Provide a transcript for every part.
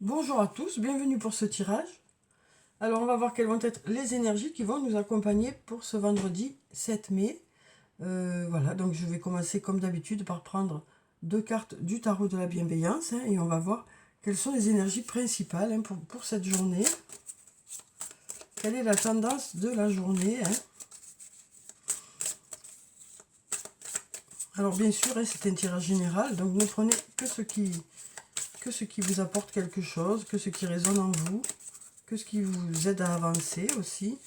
Bonjour à tous, bienvenue pour ce tirage. Alors on va voir quelles vont être les énergies qui vont nous accompagner pour ce vendredi 7 mai. Voilà, donc je vais commencer comme d'habitude par prendre deux cartes du tarot de la bienveillance et on va voir quelles sont les énergies principales pour cette journée. Quelle est la tendance de la journée Alors bien sûr, c'est un tirage général, donc ne prenez que ce qui vous apporte quelque chose, que ce qui résonne en vous, que ce qui vous aide à avancer aussi.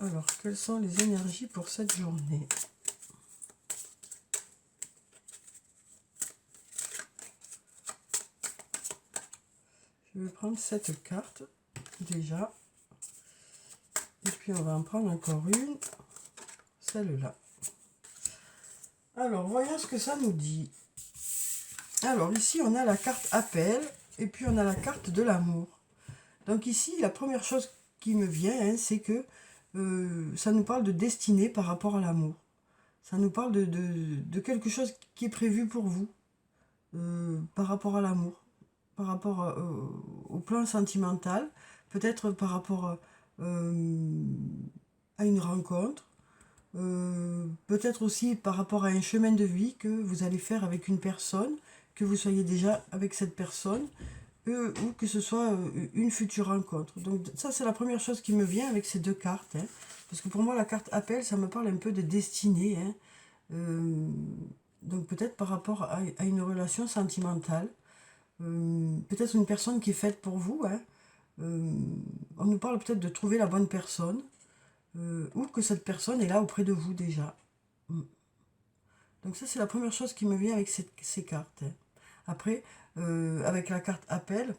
Alors, quelles sont les énergies pour cette journée? Je vais prendre cette carte déjà. Et puis on va en prendre encore une, celle-là. Alors, voyons ce que ça nous dit. Alors, ici, on a la carte appel et puis on a la carte de l'amour. Donc ici, la première chose qui me vient, c'est que ça nous parle de destinée par rapport à l'amour. Ça nous parle de quelque chose qui est prévu pour vous par rapport à l'amour, par rapport au plan sentimental, peut-être par rapport à une rencontre, peut-être aussi par rapport à un chemin de vie que vous allez faire avec une personne, que vous soyez déjà avec cette personne, ou que ce soit une future rencontre. Donc ça, c'est la première chose qui me vient avec ces deux cartes. Parce que pour moi, la carte appel, ça me parle un peu de destinée. Donc peut-être par rapport à une relation sentimentale. Peut-être une personne qui est faite pour vous. On nous parle peut-être de trouver la bonne personne. Ou que cette personne est là auprès de vous déjà. Donc ça, c'est la première chose qui me vient avec ces cartes. Après, avec la carte appel,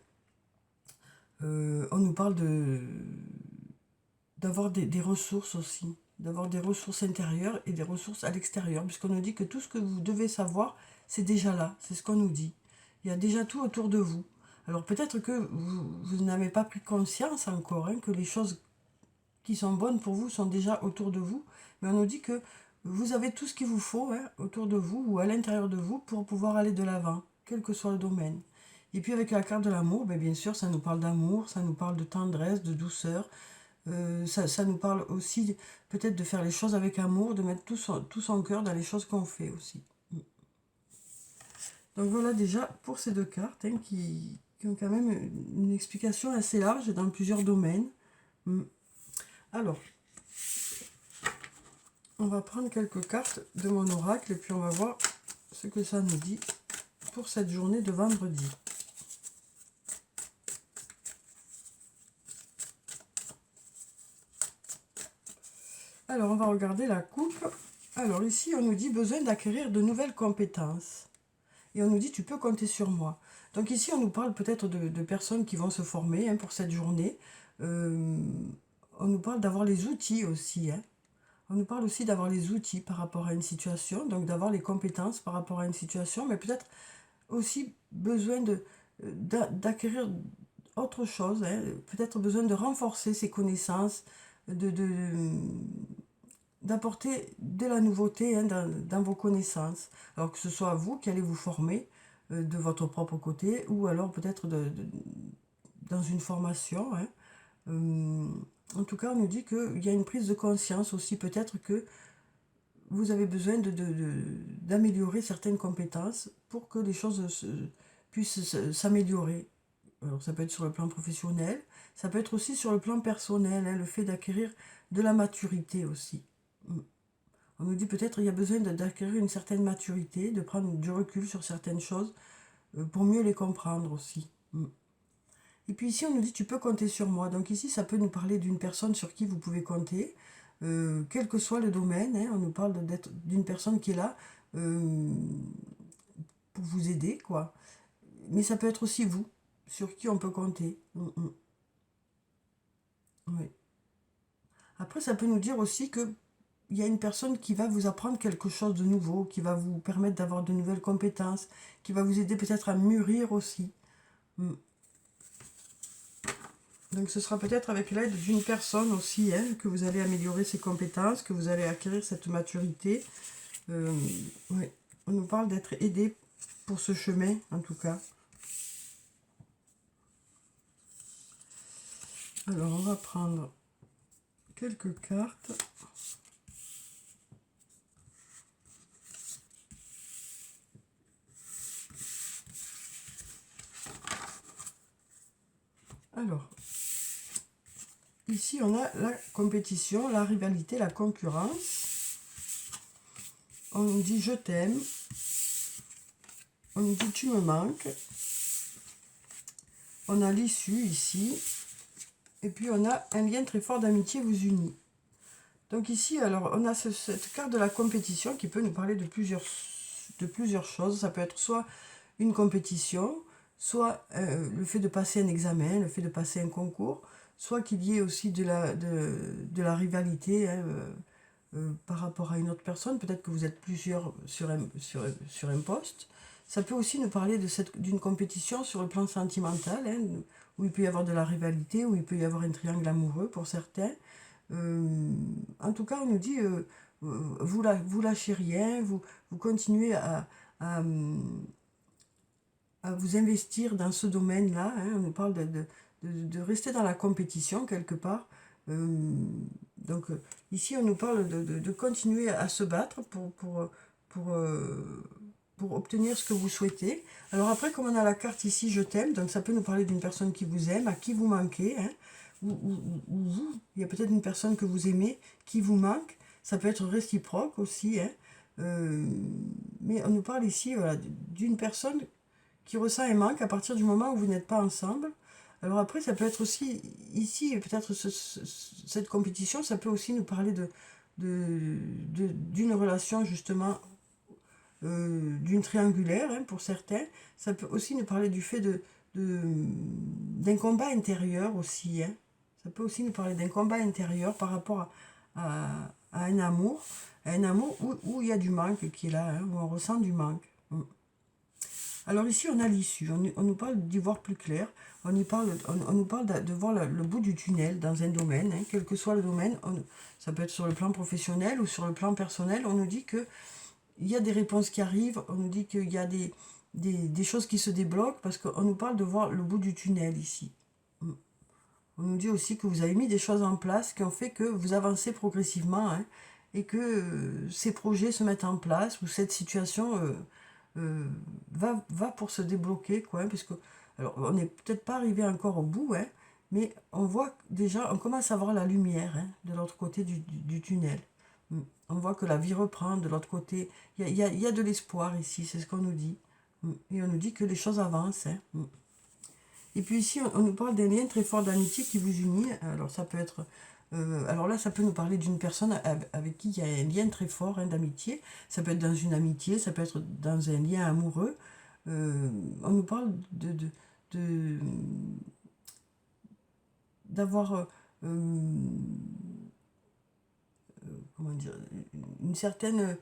on nous parle d'avoir des ressources aussi, d'avoir des ressources intérieures et des ressources à l'extérieur, puisqu'on nous dit que tout ce que vous devez savoir, c'est déjà là, c'est ce qu'on nous dit. Il y a déjà tout autour de vous. Alors peut-être que vous n'avez pas pris conscience encore, que les choses qui sont bonnes pour vous sont déjà autour de vous, mais on nous dit que vous avez tout ce qu'il vous faut autour de vous ou à l'intérieur de vous pour pouvoir aller de l'avant, quel que soit le domaine. Et puis avec la carte de l'amour, bien sûr, ça nous parle d'amour, ça nous parle de tendresse, de douceur. Ça nous parle aussi peut-être de faire les choses avec amour, de mettre tout son cœur dans les choses qu'on fait aussi. Donc voilà déjà pour ces deux cartes qui ont quand même une explication assez large dans plusieurs domaines. Alors, on va prendre quelques cartes de mon oracle et puis on va voir ce que ça nous dit pour cette journée de vendredi. Alors, on va regarder la coupe. Alors ici, on nous dit besoin d'acquérir de nouvelles compétences. Et on nous dit tu peux compter sur moi. Donc ici, on nous parle peut-être de personnes qui vont se former pour cette journée. On nous parle d'avoir les outils aussi. On nous parle aussi d'avoir les outils par rapport à une situation, donc d'avoir les compétences par rapport à une situation, mais peut-être aussi besoin d'acquérir autre chose, peut-être besoin de renforcer ses connaissances, d'apporter de la nouveauté dans vos connaissances. Alors que ce soit vous qui allez vous former de votre propre côté, ou alors peut-être dans une formation. En tout cas, on nous dit qu'il y a une prise de conscience aussi, peut-être que vous avez besoin d'améliorer certaines compétences pour que les choses puissent s'améliorer. Alors ça peut être sur le plan professionnel, ça peut être aussi sur le plan personnel, le fait d'acquérir de la maturité aussi. On nous dit peut-être qu'il y a besoin d'acquérir une certaine maturité, de prendre du recul sur certaines choses pour mieux les comprendre aussi. Et puis ici, on nous dit tu peux compter sur moi. Donc ici, ça peut nous parler d'une personne sur qui vous pouvez compter, quel que soit le domaine. On nous parle d'une personne qui est là pour vous aider, quoi. Mais ça peut être aussi vous, sur qui on peut compter. Oui. Après, ça peut nous dire aussi que il y a une personne qui va vous apprendre quelque chose de nouveau, qui va vous permettre d'avoir de nouvelles compétences, qui va vous aider peut-être à mûrir aussi. Donc ce sera peut-être avec l'aide d'une personne aussi que vous allez améliorer ses compétences, que vous allez acquérir cette maturité. Ouais. On nous parle d'être aidé pour ce chemin, en tout cas. Alors, on va prendre quelques cartes. Alors, ici, on a la compétition, la rivalité, la concurrence. On nous dit « je t'aime ». On nous dit « tu me manques ». On a l'issue ici. Et puis, on a un lien très fort d'amitié vous unit. Donc ici, alors, on a cette carte de la compétition qui peut nous parler de plusieurs choses. Ça peut être soit une compétition, soit le fait de passer un examen, le fait de passer un concours, soit qu'il y ait aussi de la rivalité, hein, par rapport à une autre personne. Peut-être que vous êtes plusieurs sur un poste. Ça peut aussi nous parler d'une compétition sur le plan sentimental, hein, où il peut y avoir de la rivalité, où il peut y avoir un triangle amoureux pour certains. En tout cas, on nous dit, vous lâchez rien, vous continuez à vous investir dans ce domaine-là, hein. On nous parle de rester dans la compétition quelque part. Donc ici, on nous parle de continuer à se battre pour obtenir ce que vous souhaitez. Alors après, comme on a la carte ici, je t'aime, donc ça peut nous parler d'une personne qui vous aime, à qui vous manquez, hein, ou vous, il y a peut-être une personne que vous aimez qui vous manque. Ça peut être réciproque aussi, hein. Mais on nous parle ici, voilà, d'une personne qui ressent un manque à partir du moment où vous n'êtes pas ensemble. Alors après, ça peut être aussi, ici, peut-être cette compétition, ça peut aussi nous parler d'une relation justement, d'une triangulaire, hein, pour certains. Ça peut aussi nous parler du fait d'un combat intérieur aussi, hein. Ça peut aussi nous parler d'un combat intérieur par rapport à un amour où il y a du manque qui est là, hein, où on ressent du manque. Alors ici, on a l'issue. On nous parle d'y voir plus clair. On nous parle de voir le bout du tunnel dans un domaine, hein, quel que soit le domaine. Ça peut être sur le plan professionnel ou sur le plan personnel. On nous dit qu'il y a des réponses qui arrivent. On nous dit qu'il y a des choses qui se débloquent parce qu'on nous parle de voir le bout du tunnel ici. On nous dit aussi que vous avez mis des choses en place qui ont fait que vous avancez progressivement, hein, et que ces projets se mettent en place ou cette situation va pour se débloquer, quoi, hein, puisque, alors, on n'est peut-être pas arrivé encore au bout, hein, mais on voit déjà, on commence à voir la lumière, hein, de l'autre côté du tunnel. On voit que la vie reprend de l'autre côté. Il y a de l'espoir ici, c'est ce qu'on nous dit. Et on nous dit que les choses avancent, hein. Et puis ici, on nous parle d'un lien très fort d'amitié qui vous unit. Alors ça peut être... alors là, ça peut nous parler d'une personne avec qui il y a un lien très fort, hein, d'amitié. Ça peut être dans une amitié, ça peut être dans un lien amoureux. On nous parle d'avoir... comment dire, une certaine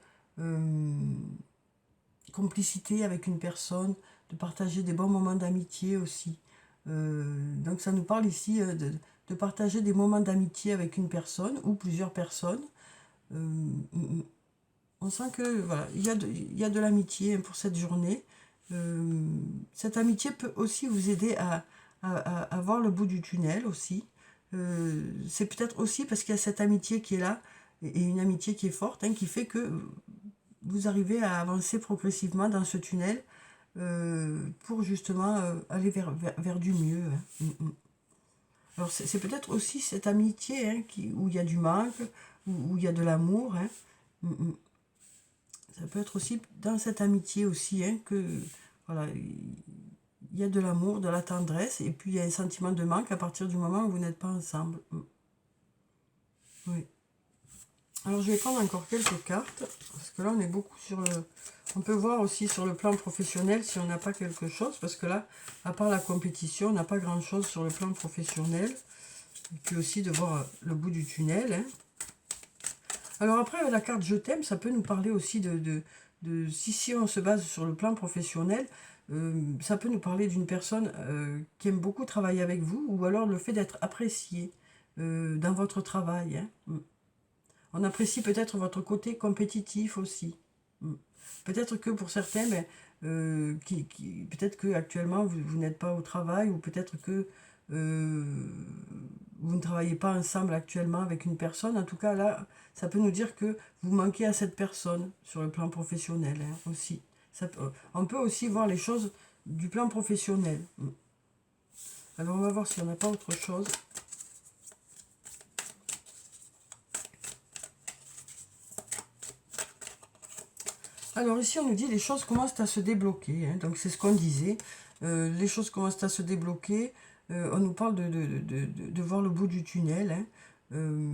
complicité avec une personne, de partager des bons moments d'amitié aussi. Donc ça nous parle ici de partager des moments d'amitié avec une personne ou plusieurs personnes. On sent que voilà, il y a de l'amitié, hein, pour cette journée. Cette amitié peut aussi vous aider à voir le bout du tunnel aussi. C'est peut-être aussi parce qu'il y a cette amitié qui est là et une amitié qui est forte, hein, qui fait que vous arrivez à avancer progressivement dans ce tunnel, pour justement aller vers du mieux, hein. Alors c'est peut-être aussi cette amitié, hein, où il y a du manque, où il y a de l'amour, hein. Ça peut être aussi dans cette amitié aussi, hein, que voilà, il y a de l'amour, de la tendresse, et puis il y a un sentiment de manque à partir du moment où vous n'êtes pas ensemble. Oui. Alors je vais prendre encore quelques cartes, parce que là on est beaucoup sur le... On peut voir aussi sur le plan professionnel si on n'a pas quelque chose, parce que là, à part la compétition, on n'a pas grand chose sur le plan professionnel. Et puis aussi de voir le bout du tunnel, hein. Alors après, la carte je t'aime, ça peut nous parler aussi si on se base sur le plan professionnel, ça peut nous parler d'une personne qui aime beaucoup travailler avec vous, ou alors le fait d'être apprécié dans votre travail, hein. On apprécie peut-être votre côté compétitif aussi. Peut-être que pour certains, peut-être que actuellement vous n'êtes pas au travail, ou peut-être que euh, vous ne travaillez pas ensemble actuellement avec une personne. En tout cas, là, ça peut nous dire que vous manquez à cette personne sur le plan professionnel, hein, aussi. On peut aussi voir les choses du plan professionnel. Alors, on va voir si on n'a pas autre chose. Alors ici, on nous dit les choses commencent à se débloquer, hein. Donc c'est ce qu'on disait. Les choses commencent à se débloquer. On nous parle de voir le bout du tunnel, hein. Euh,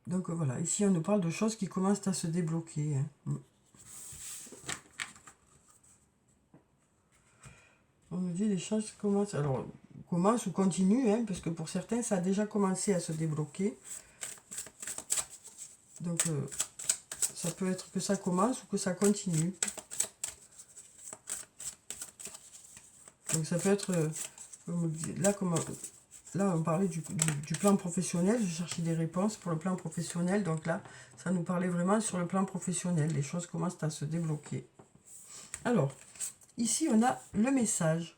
donc voilà, ici on nous parle de choses qui commencent à se débloquer, hein. On nous dit les choses commencent, alors commencent ou continuent, hein, parce que pour certains ça a déjà commencé à se débloquer. Donc ça peut être que ça commence ou que ça continue. Donc ça peut être, là on parlait du plan professionnel, je cherchais des réponses pour le plan professionnel, donc là ça nous parlait vraiment sur le plan professionnel, les choses commencent à se débloquer. Alors, ici on a le message.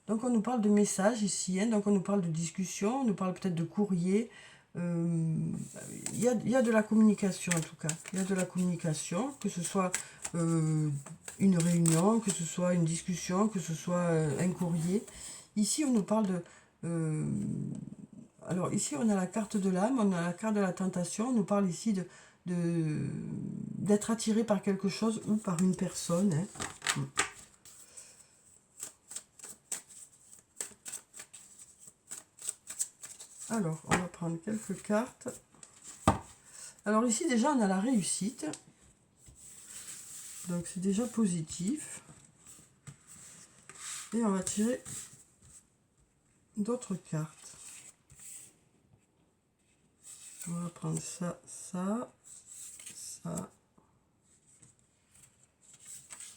Donc on nous parle de message ici, hein, donc on nous parle de discussion, on nous parle peut-être de courrier. Il y a de la communication en tout cas. Il y a de la communication, que ce soit une réunion, que ce soit une discussion, que ce soit un courrier. Ici on nous parle de... alors ici on a la carte de l'âme, on a la carte de la tentation, on nous parle ici d'être attiré par quelque chose ou par une personne, hein. Alors, on va prendre quelques cartes. Alors ici, déjà, on a la réussite. Donc, c'est déjà positif. Et on va tirer d'autres cartes. On va prendre ça, ça, ça,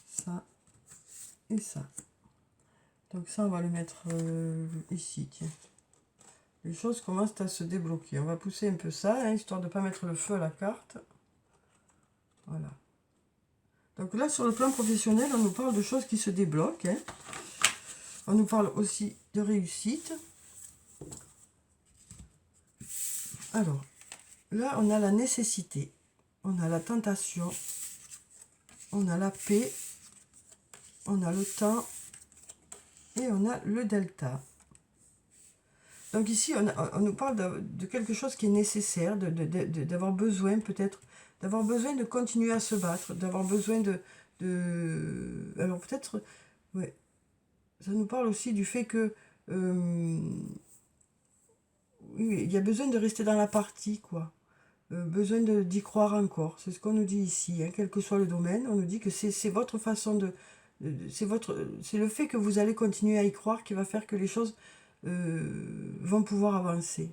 ça et ça. Donc ça, on va le mettre ici, tiens. Les choses commencent à se débloquer. On va pousser un peu ça, hein, histoire de ne pas mettre le feu à la carte. Voilà. Donc là, sur le plan professionnel, on nous parle de choses qui se débloquent, hein. On nous parle aussi de réussite. Alors, là, on a la nécessité, on a la tentation, on a la paix, on a le temps et on a le delta. Donc ici, on nous parle de quelque chose qui est nécessaire, d'avoir besoin peut-être, d'avoir besoin de continuer à se battre, d'avoir besoin alors peut-être, ouais, ça nous parle aussi du fait que oui, il y a besoin de rester dans la partie, quoi. Besoin d'y croire encore. C'est ce qu'on nous dit ici, hein, quel que soit le domaine. On nous dit que c'est votre façon c'est le fait que vous allez continuer à y croire qui va faire que les choses vont pouvoir avancer.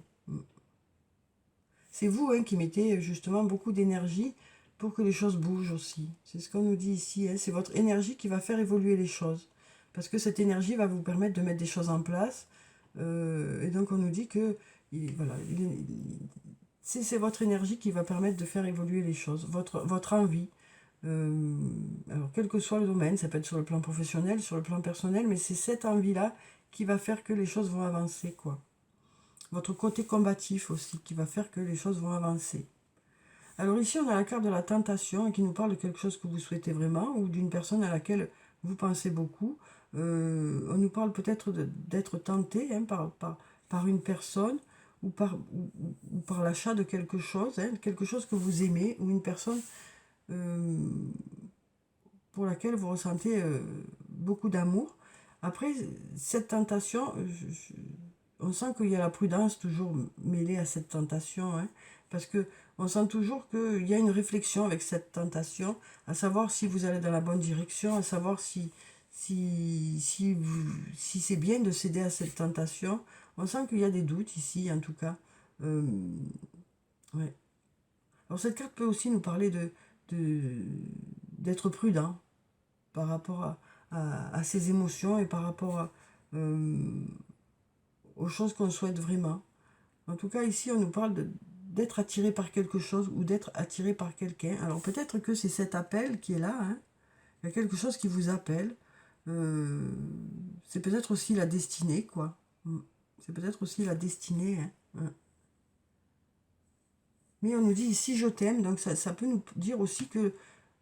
C'est vous, hein, qui mettez justement beaucoup d'énergie pour que les choses bougent aussi. C'est ce qu'on nous dit ici, hein. C'est votre énergie qui va faire évoluer les choses. Parce que cette énergie va vous permettre de mettre des choses en place. Et donc on nous dit que voilà, c'est votre énergie qui va permettre de faire évoluer les choses, votre envie. Alors quel que soit le domaine, ça peut être sur le plan professionnel, sur le plan personnel, mais c'est cette envie-là qui va faire que les choses vont avancer, quoi. Votre côté combatif aussi, qui va faire que les choses vont avancer. Alors ici, on a la carte de la tentation qui nous parle de quelque chose que vous souhaitez vraiment ou d'une personne à laquelle vous pensez beaucoup. On nous parle peut-être d'être tenté, hein, par une personne ou par l'achat de quelque chose, hein, quelque chose que vous aimez ou une personne pour laquelle vous ressentez beaucoup d'amour. Après, cette tentation, on sent qu'il y a la prudence toujours mêlée à cette tentation, hein, parce que on sent toujours qu'il y a une réflexion avec cette tentation, à savoir si vous allez dans la bonne direction, à savoir si c'est bien de céder à cette tentation. On sent qu'il y a des doutes ici, en tout cas. Ouais. Alors cette carte peut aussi nous parler d'être prudent par rapport à ses émotions et par rapport aux choses qu'on souhaite vraiment. En tout cas, ici, on nous parle d'être attiré par quelque chose ou d'être attiré par quelqu'un. Alors peut-être que c'est cet appel qui est là, hein, Il y a quelque chose qui vous appelle. C'est peut-être aussi la destinée, quoi. C'est peut-être aussi la destinée, hein. Mais on nous dit ici je t'aime, donc ça peut nous dire aussi que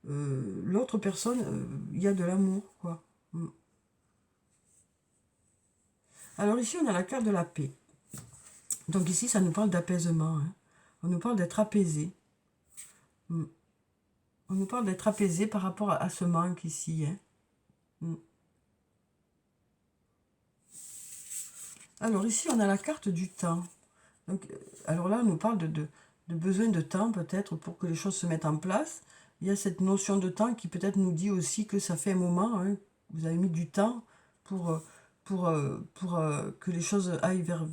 l'autre personne, il y a de l'amour, quoi. Alors ici on a la carte de la paix. Donc ici ça nous parle d'apaisement, hein. On nous parle d'être apaisé. On nous parle d'être apaisé par rapport à ce manque ici, hein. Alors ici on a la carte du temps. Donc, alors là on nous parle de besoin de temps peut-être pour que les choses se mettent en place. Il y a cette notion de temps qui peut-être nous dit aussi que ça fait un moment, hein, vous avez mis du temps pour que les choses aillent vers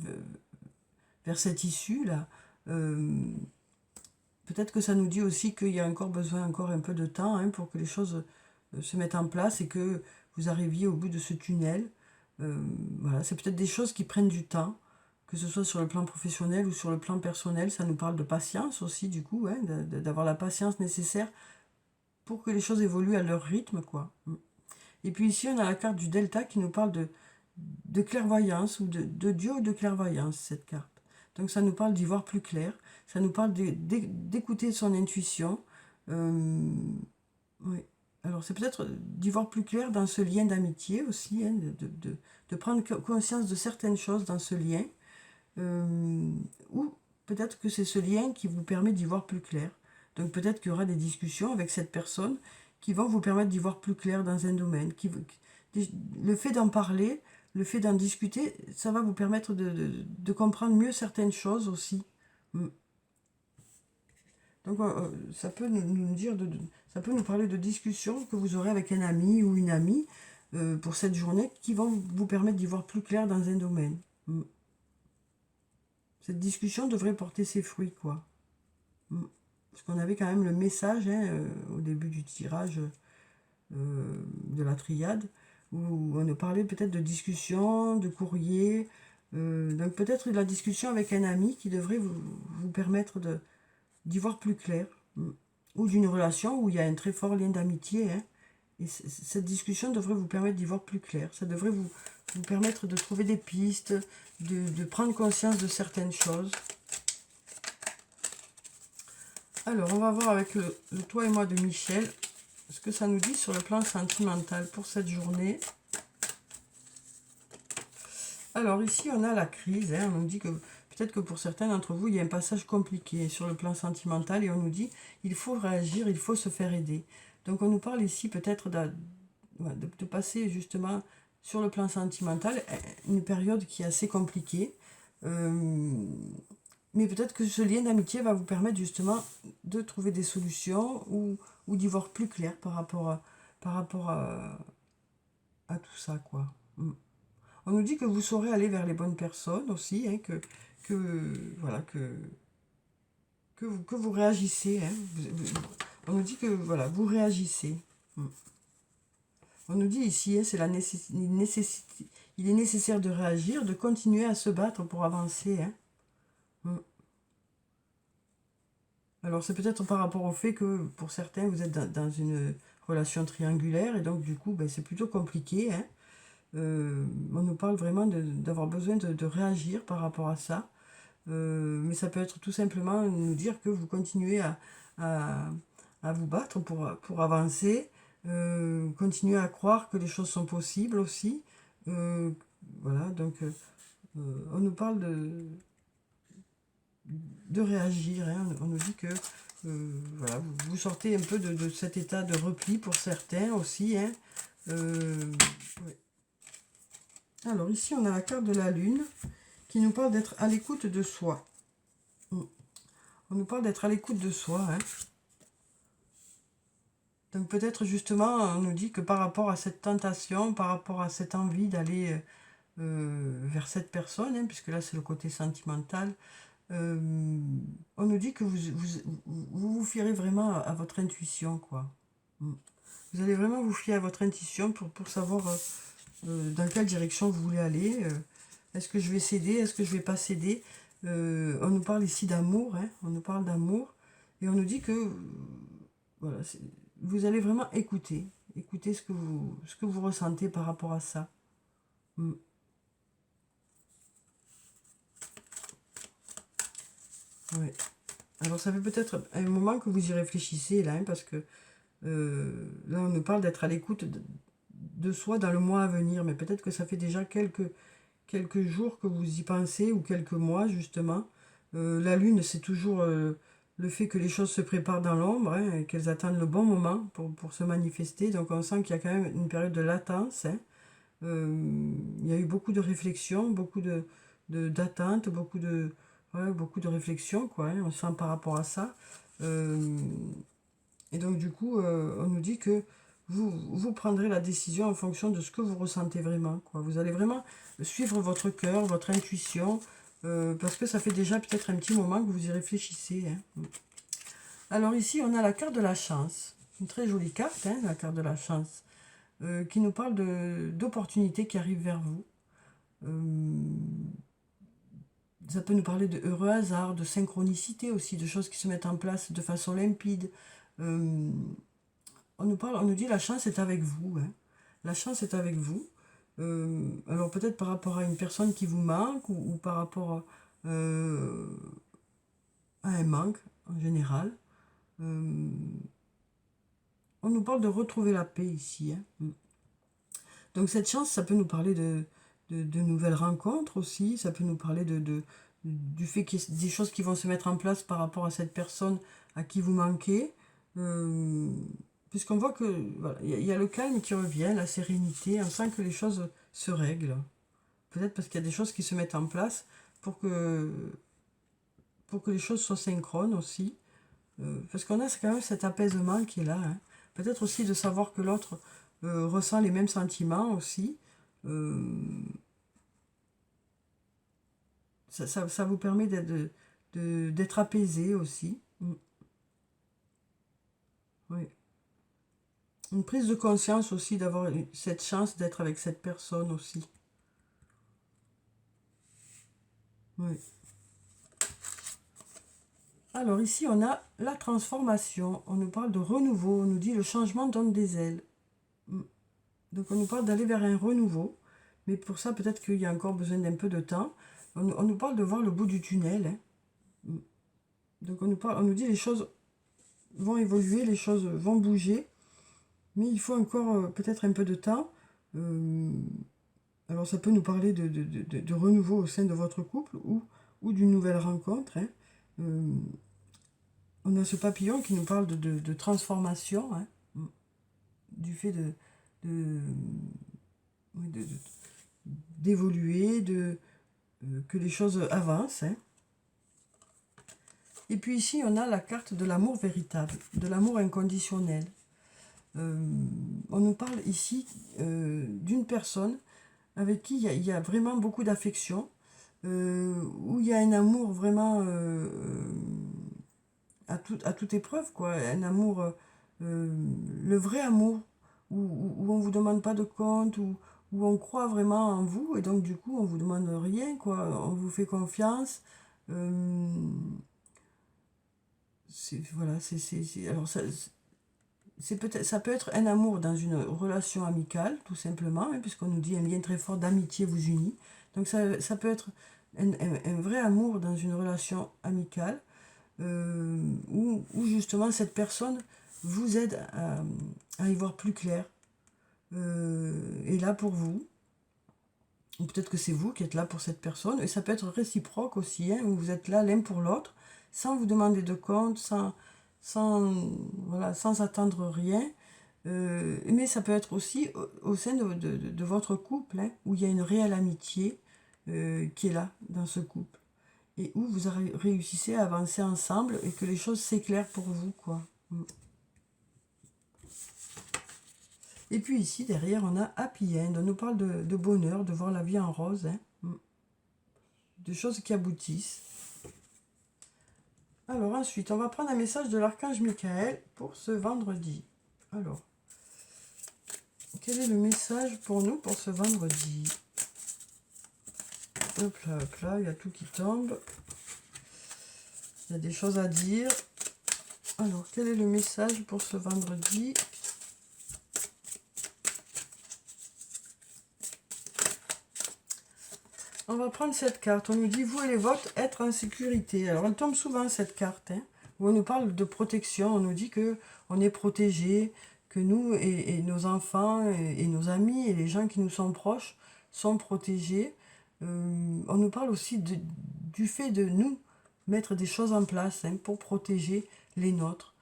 cette issue-là. Peut-être que ça nous dit aussi qu'il y a encore besoin encore un peu de temps, hein, pour que les choses se mettent en place et que vous arriviez au bout de ce tunnel. Voilà, c'est peut-être des choses qui prennent du temps, que ce soit sur le plan professionnel ou sur le plan personnel. Ça nous parle de patience aussi, du coup, hein, d'avoir la patience nécessaire pour que les choses évoluent à leur rythme, quoi. Et puis ici, on a la carte du delta qui nous parle de clairvoyance, ou de Dieu ou de clairvoyance, cette carte. Donc ça nous parle d'y voir plus clair, ça nous parle d'écouter son intuition. Oui. Alors c'est peut-être d'y voir plus clair dans ce lien d'amitié aussi, hein, de prendre conscience de certaines choses dans ce lien, ou peut-être que c'est ce lien qui vous permet d'y voir plus clair. Donc peut-être qu'il y aura des discussions avec cette personne qui vont vous permettre d'y voir plus clair dans un domaine. Le fait d'en parler, le fait d'en discuter, ça va vous permettre de comprendre mieux certaines choses aussi. Donc ça peut nous dire, ça peut nous parler de discussions que vous aurez avec un ami ou une amie pour cette journée qui vont vous permettre d'y voir plus clair dans un domaine. Cette discussion devrait porter ses fruits, quoi. Parce qu'on avait quand même le message, hein, au début du tirage de la triade, où on nous parlait peut-être de discussion, de courrier. Donc peut-être la discussion avec un ami qui devrait vous permettre d'y voir plus clair. Ou d'une relation où il y a un très fort lien d'amitié, hein. Et cette discussion devrait vous permettre d'y voir plus clair. Ça devrait vous permettre de trouver des pistes, de prendre conscience de certaines choses. Alors, on va voir avec le toi et moi de Michel, ce que ça nous dit sur le plan sentimental pour cette journée. Alors ici, on a la crise, hein. On nous dit que peut-être que pour certains d'entre vous, il y a un passage compliqué sur le plan sentimental et on nous dit il faut réagir, il faut se faire aider. Donc on nous parle ici peut-être de passer justement sur le plan sentimental une période qui est assez compliquée. Mais peut-être que ce lien d'amitié va vous permettre justement de trouver des solutions ou d'y voir plus clair par rapport à tout ça, quoi. On nous dit que vous saurez aller vers les bonnes personnes aussi, hein, voilà, que vous réagissez, hein. On nous dit que voilà, vous réagissez. On nous dit ici, hein, c'est il est nécessaire de réagir, de continuer à se battre pour avancer, hein. Alors c'est peut-être par rapport au fait que pour certains vous êtes dans une relation triangulaire et donc du coup ben, c'est plutôt compliqué, hein. On nous parle vraiment d'avoir besoin de réagir par rapport à ça. Mais ça peut être tout simplement nous dire que vous continuez à vous battre pour avancer, continuer à croire que les choses sont possibles aussi. Voilà, donc on nous parle de réagir, hein. On nous dit que voilà, vous sortez un peu de cet état de repli pour certains aussi, hein. Ouais. Alors ici on a la carte de la lune qui nous parle d'être à l'écoute de soi. On nous parle d'être à l'écoute de soi, hein. Donc peut-être justement on nous dit que par rapport à cette tentation, par rapport à cette envie d'aller vers cette personne, hein, puisque là c'est le côté sentimental, on nous dit que vous fierez vraiment à votre intuition, quoi. Vous allez vraiment vous fier à votre intuition pour savoir dans quelle direction vous voulez aller. Est-ce que je vais céder? Est-ce que je vais pas céder? On nous parle ici d'amour, hein, on nous parle d'amour. Et on nous dit que voilà, vous allez vraiment écouter. Écoutez ce que vous ressentez par rapport à ça. Mm. Ouais. Alors ça fait peut-être un moment que vous y réfléchissez là, hein, parce que là on nous parle d'être à l'écoute de soi dans le mois à venir, mais peut-être que ça fait déjà quelques jours que vous y pensez, ou quelques mois justement. La lune, c'est toujours le fait que les choses se préparent dans l'ombre, hein, et qu'elles attendent le bon moment pour se manifester. Donc on sent qu'il y a quand même une période de latence, hein. Il y a eu beaucoup de réflexions, beaucoup d'attentes, beaucoup de réflexions, quoi, hein, on sent par rapport à ça. Euh, et donc du coup, on nous dit que vous prendrez la décision en fonction de ce que vous ressentez vraiment, quoi. Vous allez vraiment suivre votre cœur, votre intuition, parce que ça fait déjà peut-être un petit moment que vous y réfléchissez, hein. Alors ici, on a la carte de la chance. Une très jolie carte, hein, la carte de la chance, qui nous parle d'opportunités qui arrivent vers vous. Ça peut nous parler de heureux hasard, de synchronicité aussi, de choses qui se mettent en place de façon limpide. Euh, on nous dit la chance est avec vous, hein. La chance est avec vous. Alors peut-être par rapport à une personne qui vous manque, ou par rapport à un manque en général. Euh, on nous parle de retrouver la paix ici, hein. Donc cette chance, ça peut nous parler de nouvelles rencontres aussi, ça peut nous parler du fait qu'il y ait des choses qui vont se mettre en place par rapport à cette personne à qui vous manquez. Euh, Puisqu'on voit que voilà, il y a le calme qui revient, la sérénité, on sent que les choses se règlent. Peut-être parce qu'il y a des choses qui se mettent en place pour que, pour que les choses soient synchrones aussi. Parce qu'on a quand même cet apaisement qui est là, hein. Peut-être aussi de savoir que l'autre ressent les mêmes sentiments aussi. Euh, ça vous permet d'être apaisé aussi. Mm. Oui. Une prise de conscience aussi d'avoir cette chance d'être avec cette personne aussi. Oui. Alors ici, on a la transformation. On nous parle de renouveau. On nous dit le changement donne des ailes. Mm. Donc on nous parle d'aller vers un renouveau. Mais pour ça, peut-être qu'il y a encore besoin d'un peu de temps. On nous parle de voir le bout du tunnel, hein. Mm. Donc on nous dit les choses vont évoluer, les choses vont bouger. Mais il faut encore peut-être un peu de temps. Euh, alors ça peut nous parler de renouveau au sein de votre couple, ou d'une nouvelle rencontre, hein. Euh, on a ce papillon qui nous parle de transformation, hein, du fait de- oui, d'évoluer, que les choses avancent, hein. Et puis ici, on a la carte de l'amour véritable, de l'amour inconditionnel. Euh, on nous parle ici d'une personne avec qui il y a vraiment beaucoup d'affection, où il y a un amour vraiment à toute épreuve, quoi. Un amour, le vrai amour, où on ne vous demande pas de compte, où on croit vraiment en vous, et donc du coup on vous demande rien, quoi. On vous fait confiance. Euh, voilà, alors ça peut être un amour dans une relation amicale, tout simplement, hein, puisqu'on nous dit un lien très fort d'amitié vous unit. Donc ça peut être un vrai amour dans une relation amicale, où justement cette personne vous aide à y voir plus clair, est là pour vous. Ou peut-être que c'est vous qui êtes là pour cette personne, et ça peut être réciproque aussi, hein, où vous êtes là l'un pour l'autre, sans vous demander de compte, sans, voilà, sans attendre rien. Mais ça peut être aussi au sein de votre couple, hein, où il y a une réelle amitié qui est là dans ce couple, et où vous réussissez à avancer ensemble et que les choses s'éclairent pour vous, quoi. Mm. Et puis ici, derrière, on a Happy End. On nous parle de bonheur, de voir la vie en rose, hein. Mm. De choses qui aboutissent. Alors ensuite, on va prendre un message de l'archange Michael pour ce vendredi. Alors, quel est le message pour nous pour ce vendredi? Hop là, il y a tout qui tombe. Il y a des choses à dire. Alors, quel est le message pour ce vendredi? On va prendre cette carte. On nous dit, vous et les vôtres, être en sécurité. Alors, elle tombe souvent, cette carte, hein, où on nous parle de protection. On nous dit que on est protégé, que nous et nos enfants et nos amis et les gens qui nous sont proches sont protégés. On nous parle aussi du fait de nous mettre des choses en place, hein, pour protéger les nôtres.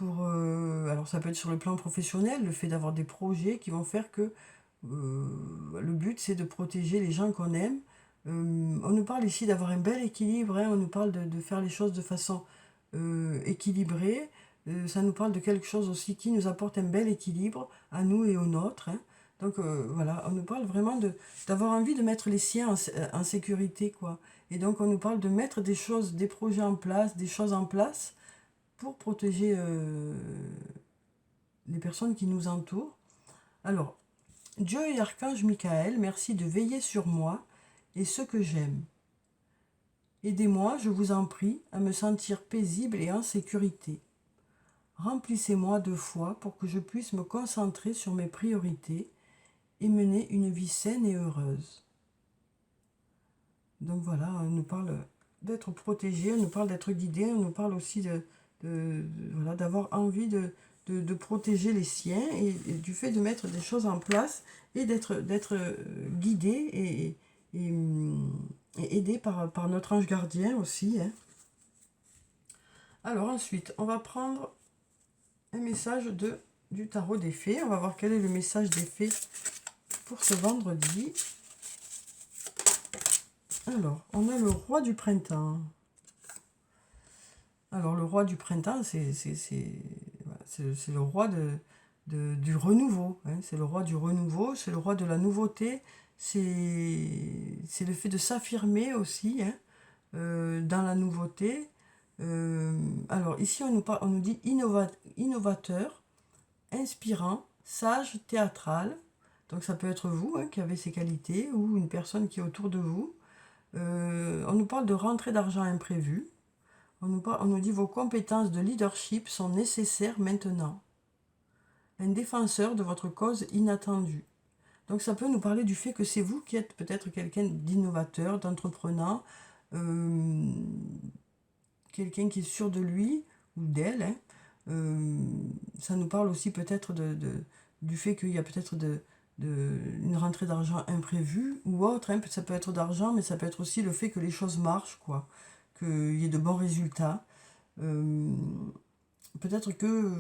Alors, ça peut être sur le plan professionnel, le fait d'avoir des projets qui vont faire que le but, c'est de protéger les gens qu'on aime. On nous parle ici d'avoir un bel équilibre, hein, on nous parle de faire les choses de façon équilibrée. Ça nous parle de quelque chose aussi qui nous apporte un bel équilibre à nous et aux nôtres, hein. Donc voilà, on nous parle vraiment d'avoir envie de mettre les siens en sécurité, quoi. Et donc on nous parle de mettre des choses, des projets en place, des choses en place pour protéger les personnes qui nous entourent. Alors, Dieu et Archange Michael, merci de veiller sur moi et ceux que j'aime. Aidez-moi, je vous en prie, à me sentir paisible et en sécurité. Remplissez-moi de foi pour que je puisse me concentrer sur mes priorités et mener une vie saine et heureuse. Donc voilà, on nous parle d'être protégé, on nous parle d'être guidé, on nous parle aussi voilà, d'avoir envie de protéger les siens et du fait de mettre des choses en place et d'être guidé et aidé par notre ange gardien aussi, hein. Alors ensuite, on va prendre un message du tarot des fées. On va voir quel est le message des fées pour ce vendredi. Alors, on a le roi du printemps. Alors, le roi du printemps, c'est le roi du renouveau, hein. C'est le roi du renouveau, c'est le roi de la nouveauté. C'est le fait de s'affirmer aussi, hein, dans la nouveauté. Alors, ici, on nous dit innovateur, inspirant, sage, théâtral. Donc, ça peut être vous, hein, qui avez ces qualités ou une personne qui est autour de vous. On nous parle de rentrée d'argent imprévue. On nous dit vos compétences de leadership sont nécessaires maintenant. Un défenseur de votre cause inattendue. Donc ça peut nous parler du fait que c'est vous qui êtes peut-être quelqu'un d'innovateur, d'entreprenant, quelqu'un qui est sûr de lui ou d'elle, hein. Ça nous parle aussi peut-être du fait qu'il y a peut-être une rentrée d'argent imprévue ou autre, hein. Ça peut être d'argent, mais ça peut être aussi le fait que les choses marchent, quoi, qu'il y ait de bons résultats. Peut-être que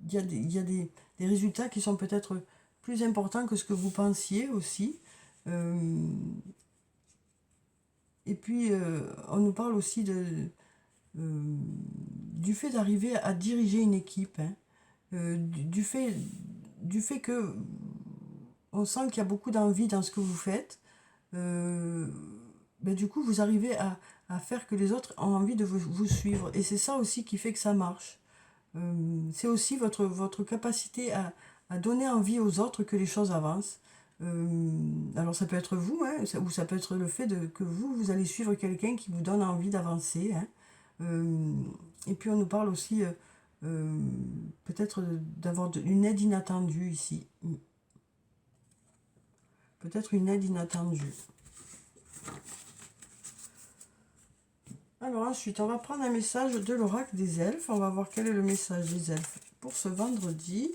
il y a des résultats qui sont peut-être plus importants que ce que vous pensiez aussi. Et puis, on nous parle aussi du fait d'arriver à diriger une équipe, hein. Du fait que on sent qu'il y a beaucoup d'envie dans ce que vous faites. Du coup, vous arrivez à faire que les autres ont envie de vous suivre. Et c'est ça aussi qui fait que ça marche. C'est aussi votre capacité à donner envie aux autres que les choses avancent. Alors ça peut être vous, hein, ou ça peut être le fait que vous allez suivre quelqu'un qui vous donne envie d'avancer, hein. Et puis on nous parle aussi peut-être d'avoir une aide inattendue ici. Peut-être une aide inattendue. Alors ensuite, on va prendre un message de l'oracle des elfes. On va voir quel est le message des elfes pour ce vendredi.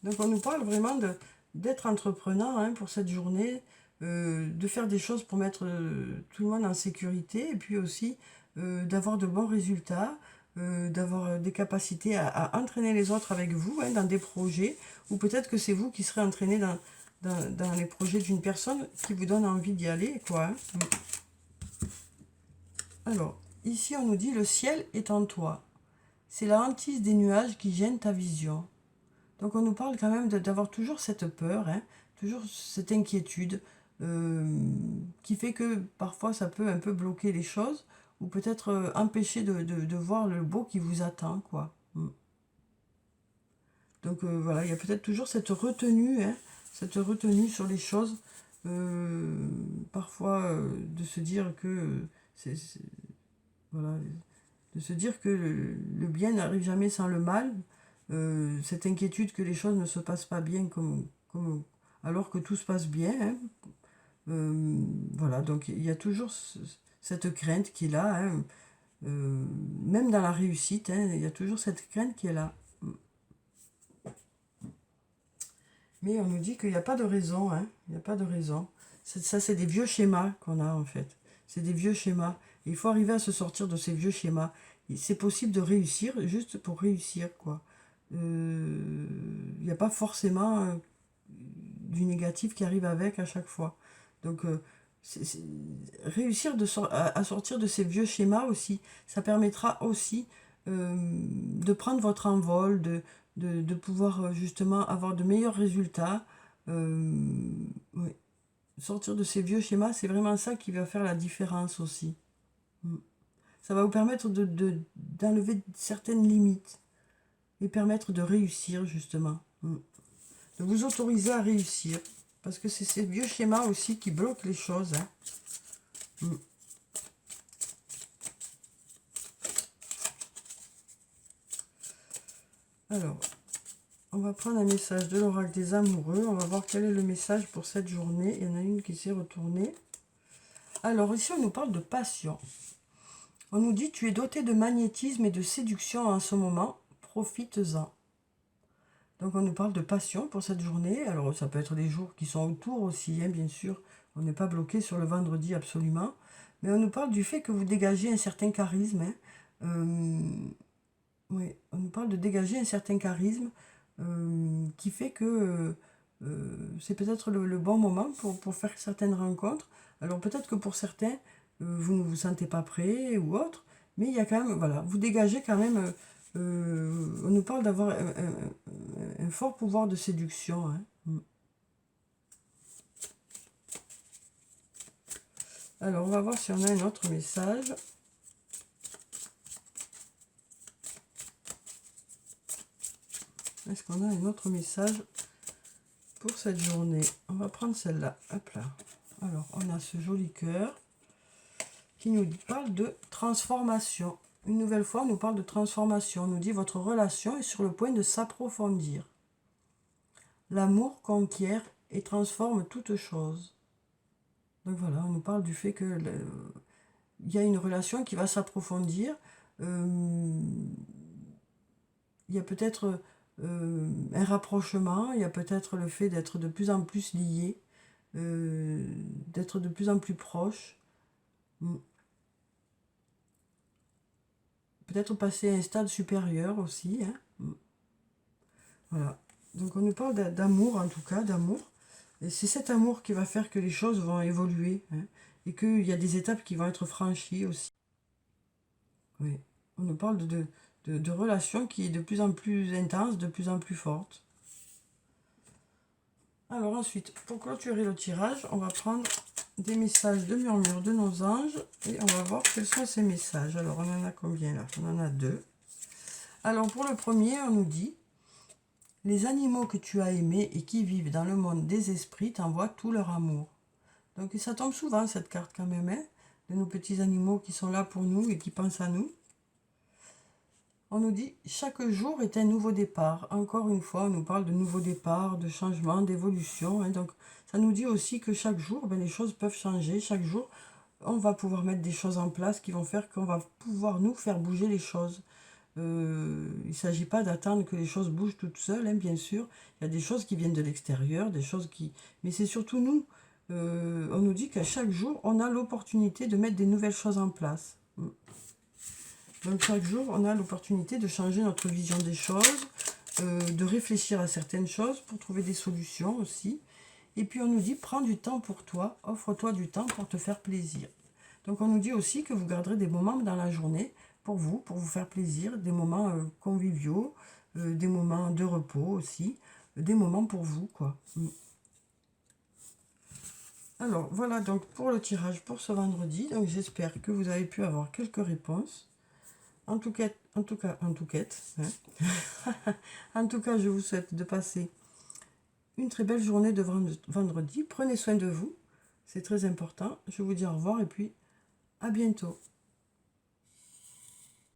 Donc on nous parle vraiment d'être entreprenant, hein, pour cette journée, de faire des choses pour mettre tout le monde en sécurité et puis aussi d'avoir de bons résultats, d'avoir des capacités à entraîner les autres avec vous, hein, dans des projets, ou peut-être que c'est vous qui serez entraîné dans les projets d'une personne qui vous donne envie d'y aller, quoi, hein. Alors, ici on nous dit le ciel est en toi. C'est la hantise des nuages qui gêne ta vision. Donc on nous parle quand même d'avoir toujours cette peur, hein, toujours cette inquiétude, qui fait que parfois ça peut un peu bloquer les choses, ou peut-être empêcher de voir le beau qui vous attend, quoi. Donc voilà, il y a peut-être toujours cette retenue, hein, sur les choses, parfois de se dire que Voilà, de se dire que le bien n'arrive jamais sans le mal, cette inquiétude que les choses ne se passent pas bien alors que tout se passe bien, hein. Voilà, donc il y a toujours cette crainte qui est là, hein. Même dans la réussite, hein, il y a toujours cette crainte qui est là. Mais on nous dit qu'il n'y a pas de raison, hein, il n'y a pas de raison. Ça, c'est des vieux schémas qu'on a en fait. C'est des vieux schémas. Il faut arriver à se sortir de ces vieux schémas. C'est possible de réussir juste pour réussir, quoi. Il n'y a pas forcément du négatif qui arrive avec à chaque fois. Donc, réussir à sortir de ces vieux schémas aussi, ça permettra aussi de prendre votre envol, de pouvoir justement avoir de meilleurs résultats. Oui. Sortir de ces vieux schémas, c'est vraiment ça qui va faire la différence aussi. Ça va vous permettre d'enlever certaines limites et permettre de réussir justement. De vous autoriser à réussir. Parce que c'est ces vieux schémas aussi qui bloquent les choses, hein. Alors, on va prendre un message de l'oracle des amoureux. On va voir quel est le message pour cette journée. Il y en a une qui s'est retournée. Alors, ici, on nous parle de passion. On nous dit, tu es doté de magnétisme et de séduction en ce moment. Profites-en. Donc, on nous parle de passion pour cette journée. Alors, ça peut être des jours qui sont autour aussi, hein, bien sûr. On n'est pas bloqué sur le vendredi, absolument. Mais on nous parle du fait que vous dégagez un certain charisme, hein. Oui, on nous parle de dégager un certain charisme qui fait que c'est peut-être le bon moment pour faire certaines rencontres. Alors peut-être que pour certains, vous ne vous sentez pas prêt ou autre, mais il y a quand même, voilà, vous dégagez quand même, on nous parle d'avoir un fort pouvoir de séduction, hein. Alors on va voir si on a un autre message. Est-ce qu'on a un autre message pour cette journée? On va prendre celle-là. Hop là. Alors, on a ce joli cœur qui nous parle de transformation. Une nouvelle fois, on nous parle de transformation. On nous dit votre relation est sur le point de s'approfondir. L'amour conquiert et transforme toute chose. Donc voilà, on nous parle du fait que il y a une relation qui va s'approfondir. Il y a peut-être un rapprochement, il y a peut-être le fait d'être de plus en plus liés, d'être de plus en plus proches. Peut-être passer à un stade supérieur aussi, hein. Voilà. Donc on nous parle d'amour, en tout cas, d'amour. Et c'est cet amour qui va faire que les choses vont évoluer, hein, et qu'il y a des étapes qui vont être franchies aussi. Oui. On nous parle de relations qui est de plus en plus intense, de plus en plus forte. Alors ensuite, pour clôturer le tirage, on va prendre des messages de murmure de nos anges et on va voir quels sont ces messages. Alors on en a combien là? On en a 2. Alors pour le premier, on nous dit: les animaux que tu as aimés et qui vivent dans le monde des esprits t'envoient tout leur amour. Donc ça tombe souvent cette carte quand même, hein, de nos petits animaux qui sont là pour nous et qui pensent à nous. On nous dit chaque jour est un nouveau départ. Encore une fois, on nous parle de nouveau départ, de changement, d'évolution, hein. Donc ça nous dit aussi que chaque jour, les choses peuvent changer. Chaque jour, on va pouvoir mettre des choses en place qui vont faire qu'on va pouvoir nous faire bouger les choses. Il ne s'agit pas d'attendre que les choses bougent toutes seules, hein, bien sûr. Il y a des choses qui viennent de l'extérieur, des choses qui... Mais c'est surtout nous. On nous dit qu'à chaque jour, on a l'opportunité de mettre des nouvelles choses en place. Donc chaque jour, on a l'opportunité de changer notre vision des choses, de réfléchir à certaines choses pour trouver des solutions aussi. Et puis on nous dit, prends du temps pour toi, offre-toi du temps pour te faire plaisir. Donc on nous dit aussi que vous garderez des moments dans la journée pour vous faire plaisir, des moments conviviaux, des moments de repos aussi, des moments pour vous, quoi. Alors voilà donc pour le tirage pour ce vendredi. Donc j'espère que vous avez pu avoir quelques réponses. En tout cas, hein. En tout cas, je vous souhaite de passer une très belle journée de vendredi. Prenez soin de vous, c'est très important. Je vous dis au revoir et puis À bientôt.